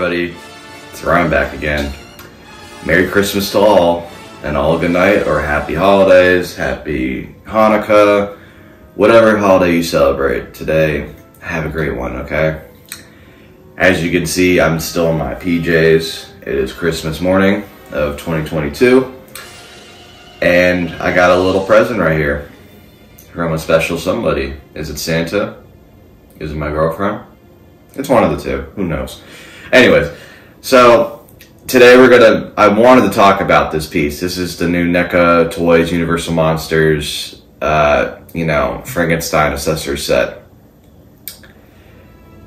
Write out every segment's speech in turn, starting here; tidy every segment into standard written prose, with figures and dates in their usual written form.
everybody, it's Ryan back again. Merry Christmas to all, and all good night, or happy holidays, happy Hanukkah, whatever holiday you celebrate today. Have a great one, okay? As you can see, I'm still in my PJs. It is Christmas morning of 2022, and I got a little present right here from a special somebody. Is it Santa? Is it my girlfriend? It's one of the two, who knows? Anyways, so today I wanted to talk about this piece. This is the new Neca Toys Universal Monsters, Frankenstein accessory set.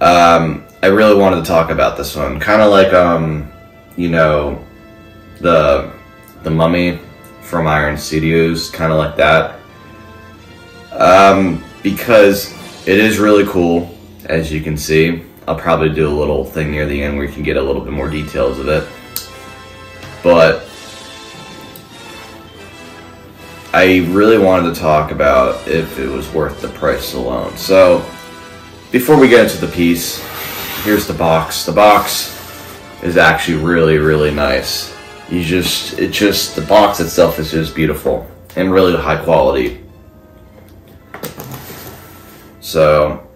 I really wanted to talk about this one. Kind of like, the Mummy from Iron Studios, kind of like that. Because it is really cool, as you can see. I'll probably do a little thing near the end where you can get a little bit more details of it. But I really wanted to talk about if it was worth the price alone. So before we get into the piece, here's the box. The box is actually really, really nice. The box itself is just beautiful and really high quality. So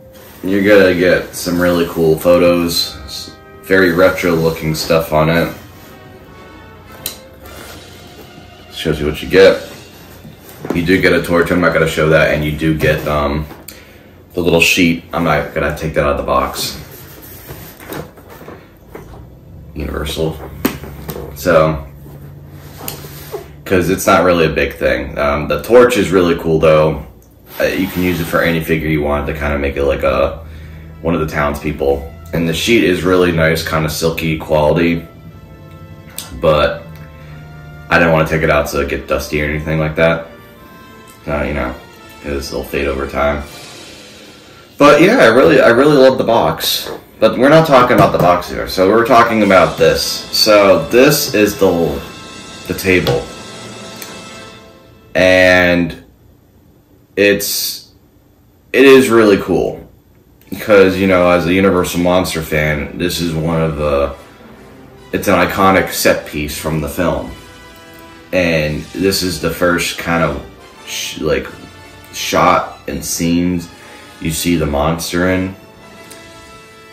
you're gonna get some really cool photos, very retro looking stuff on it. Shows you what you get. You do get a torch, I'm not gonna show that, and you do get the little sheet. I'm not gonna take that out of the box. Universal. So, because it's not really a big thing. The torch is really cool though. You can use it for any figure you want to kind of make it like one of the townspeople. And the sheet is really nice, kind of silky quality. But I didn't want to take it out so it get dusty or anything like that. Because it'll fade over time. But yeah, I really love the box. But we're not talking about the box here. So we're talking about this. So this is the table. And it is really cool because, as a Universal Monster fan, this is it's an iconic set piece from the film. And this is the first kind of shot and scenes you see the monster in.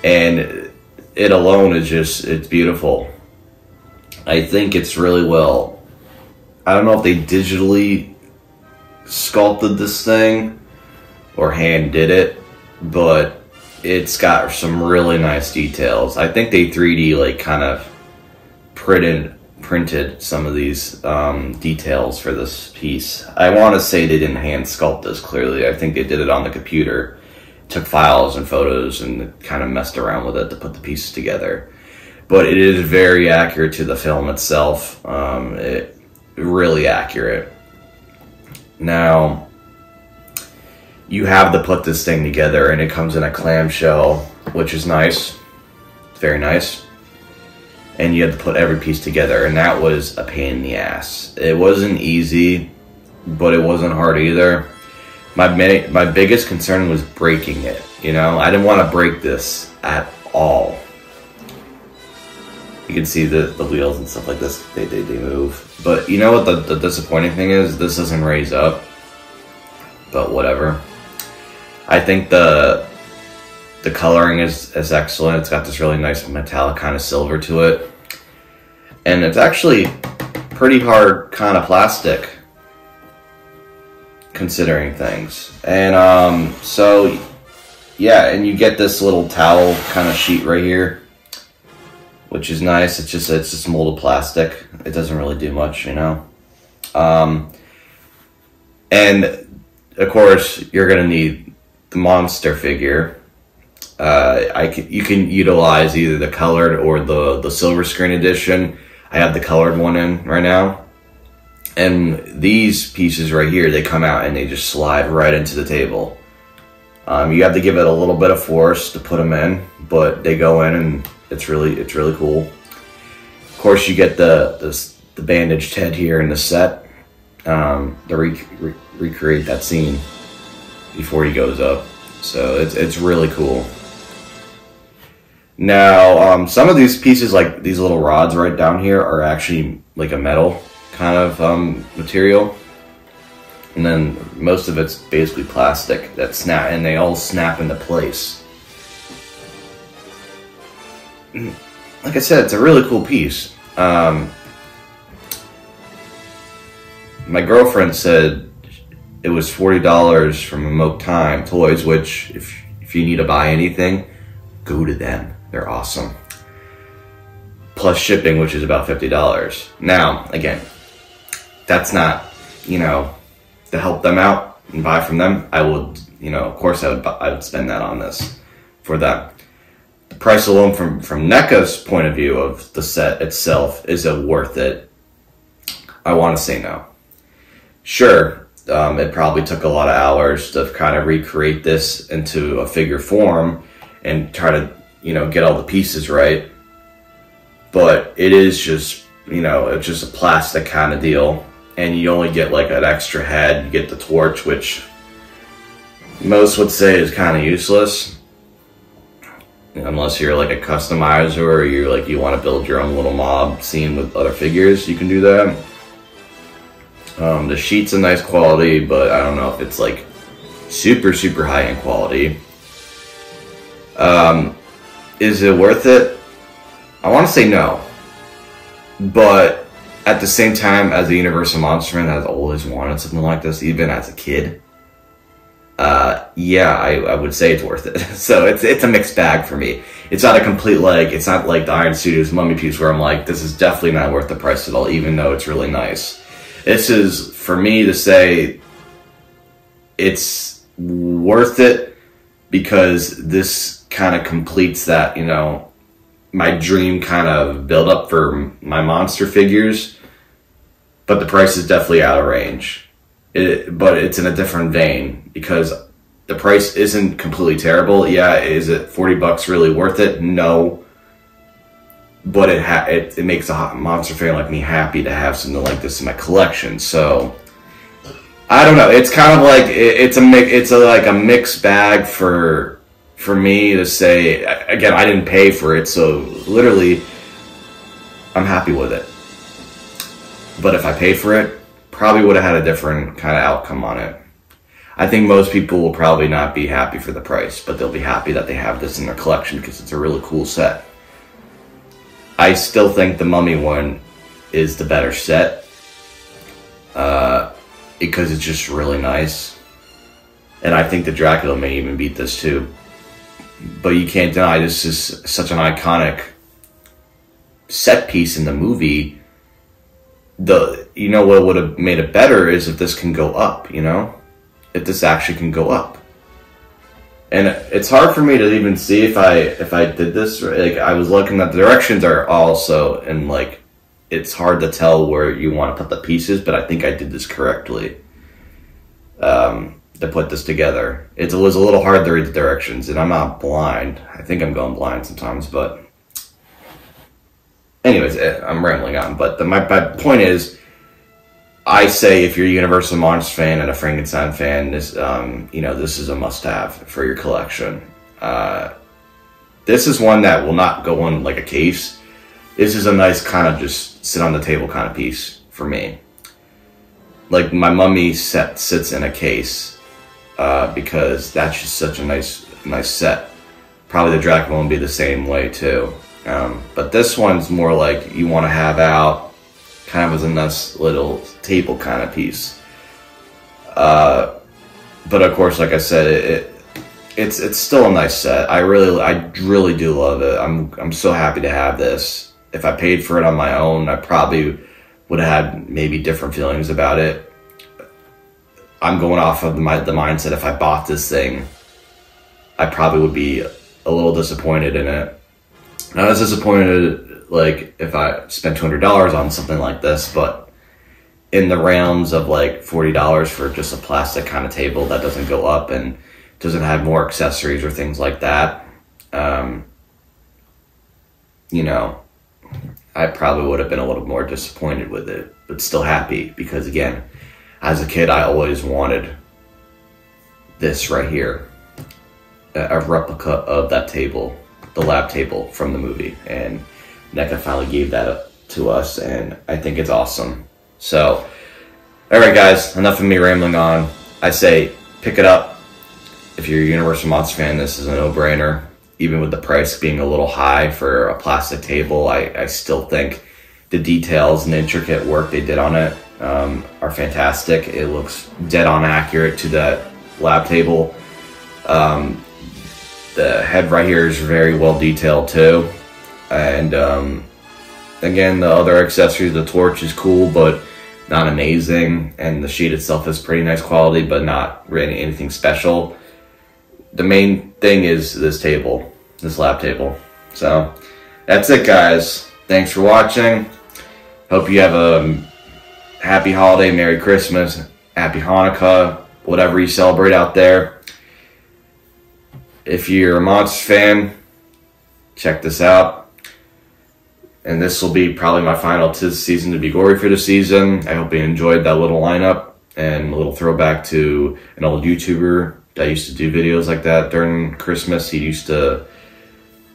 And it alone is it's beautiful. I think it's really well. I don't know if they digitally sculpted this thing or hand did it, but it's got some really nice details. I think they 3D kind of printed some of these details for this piece. I want to say they didn't hand sculpt this clearly. I think they did it on the computer, took files and photos and kind of messed around with it to put the pieces together. But it is very accurate to the film itself. Really accurate. Now, you have to put this thing together, and it comes in a clamshell, which is nice. It's very nice. And you have to put every piece together, and that was a pain in the ass. It wasn't easy, but it wasn't hard either. My biggest concern was breaking it, I didn't want to break this at all. You can see the wheels and stuff like this, they move. But you know what the disappointing thing is? This doesn't raise up. But whatever. I think the coloring is excellent. It's got this really nice metallic kind of silver to it. And it's actually pretty hard kind of plastic, considering things. And so yeah, and you get this little towel kind of sheet right here, which is nice. It's just molded plastic. It doesn't really do much, And of course, you're gonna need the monster figure. You can utilize either the colored or the silver screen edition. I have the colored one in right now. And these pieces right here, they come out and they just slide right into the table. You have to give it a little bit of force to put them in, but they go in and it's really cool. Of course, you get the bandaged head here in the set to recreate that scene before he goes up. So it's really cool. Now, some of these pieces, like these little rods right down here, are actually like a metal kind of material. And then most of it's basically plastic that snap, and they all snap into place. Like I said, it's a really cool piece. My girlfriend said it was $40 from Remote Time Toys, which if you need to buy anything, go to them. They're awesome. Plus shipping, which is about $50. Now, again, that's not, you know, to help them out and buy from them. I would, you know, of course I would spend that on this for them. The price alone from Neca's point of view of the set itself, is it worth it? I want to say no. Sure, it probably took a lot of hours to kind of recreate this into a figure form and try to, you know, get all the pieces right. But it is just, you know, it's just a plastic kind of deal. And you only get like an extra head. You get the torch, which most would say is kind of useless. Unless you're like a customizer or you're like, you want to build your own little mob scene with other figures, you can do that. The sheet's a nice quality, but I don't know if it's like super, super high-end quality. Is it worth it? I want to say no. But at the same time, as a Universal Monster fan that has always wanted something like this, even as a kid, yeah, I would say it's worth it. So it's a mixed bag for me. It's not a complete, like, it's not like the Iron Studios Mummy piece where I'm like, this is definitely not worth the price at all, even though it's really nice. This is, for me to say, it's worth it because this kind of completes that, you know, my dream kind of build up for my monster figures, but the price is definitely out of range. But it's in a different vein because the price isn't completely terrible. Yeah, is it $40 really worth it? No. But it makes a monster fan like me happy to have something like this in my collection. So I don't know. It's kind of like it's like a mixed bag for me to say. Again, I didn't pay for it, so literally I'm happy with it. But if I paid for it, probably would have had a different kind of outcome on it. I think most people will probably not be happy for the price, but they'll be happy that they have this in their collection because it's a really cool set. I still think the Mummy one is the better set because it's just really nice. And I think the Dracula may even beat this too. But you can't deny this is such an iconic set piece in the movie. You know what would have made it better is if this can go up, you know? If this actually can go up. And it's hard for me to even see if I did this. Like, I was looking at the directions are also, and like, it's hard to tell where you want to put the pieces, but I think I did this correctly. To put this together. It was a little hard to read the directions, and I'm not blind. I think I'm going blind sometimes, but anyways, I'm rambling on. But my point is, I say if you're a Universal Monsters fan and a Frankenstein fan, this you know, this is a must-have for your collection. This is one that will not go on like a case. This is a nice kind of just sit on the table kind of piece for me. Like my Mummy set sits in a case because that's just such a nice set. Probably the Dracula will be the same way too. But this one's more like you want to have out kind of as a nice little table kind of piece. But of course, like I said, it's still a nice set. I really do love it. I'm so happy to have this. If I paid for it on my own, I probably would have had maybe different feelings about it. I'm going off of the mindset if I bought this thing, I probably would be a little disappointed in it. Not as disappointed like if I spent $200 on something like this, but in the realms of like $40 for just a plastic kind of table that doesn't go up and doesn't have more accessories or things like that, you know, I probably would have been a little more disappointed with it, but still happy because, again, as a kid, I always wanted this right here, a replica of that table. the lab table from the movie, and Neca finally gave that up to us, and I think it's awesome. So, alright guys, enough of me rambling on. I say pick it up. If you're a Universal Monsters fan, this is a no-brainer. Even with the price being a little high for a plastic table, I still think the details and the intricate work they did on it are fantastic. It looks dead on accurate to that lab table. The head right here is very well detailed too. And again, the other accessories, the torch is cool, but not amazing. And the sheet itself is pretty nice quality, but not really anything special. The main thing is this table, this lab table. So that's it, guys. Thanks for watching. Hope you have a happy holiday, Merry Christmas, Happy Hanukkah, whatever you celebrate out there. If you're a Monsters fan, check this out. And this will be probably my final season to be Gory for the season. I hope you enjoyed that little lineup and a little throwback to an old YouTuber that used to do videos like that during Christmas. He used to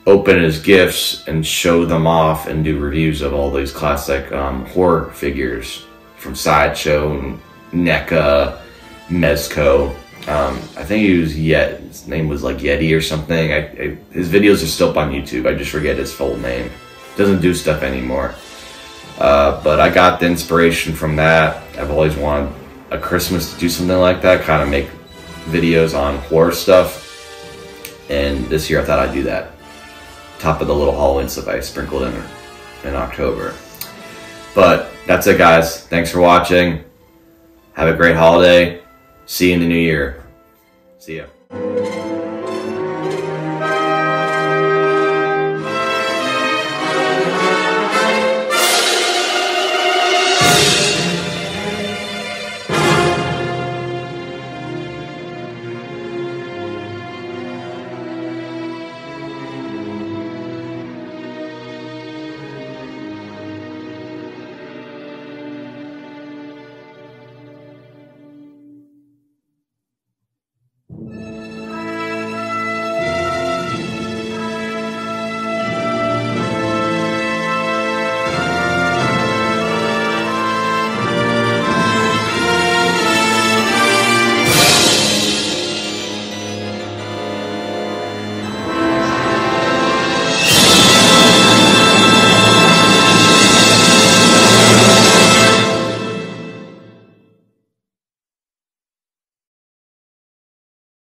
open his gifts and show them off and do reviews of all these classic horror figures from Sideshow, Neca, Mezco. I think his name was like Yeti or something. His videos are still up on YouTube. I just forget his full name. Doesn't do stuff anymore. But I got the inspiration from that. I've always wanted a Christmas to do something like that, kind of make videos on horror stuff. And this year I thought I'd do that. Top of the little Halloween stuff I sprinkled in October. But that's it, guys. Thanks for watching. Have a great holiday. See you in the new year. See ya.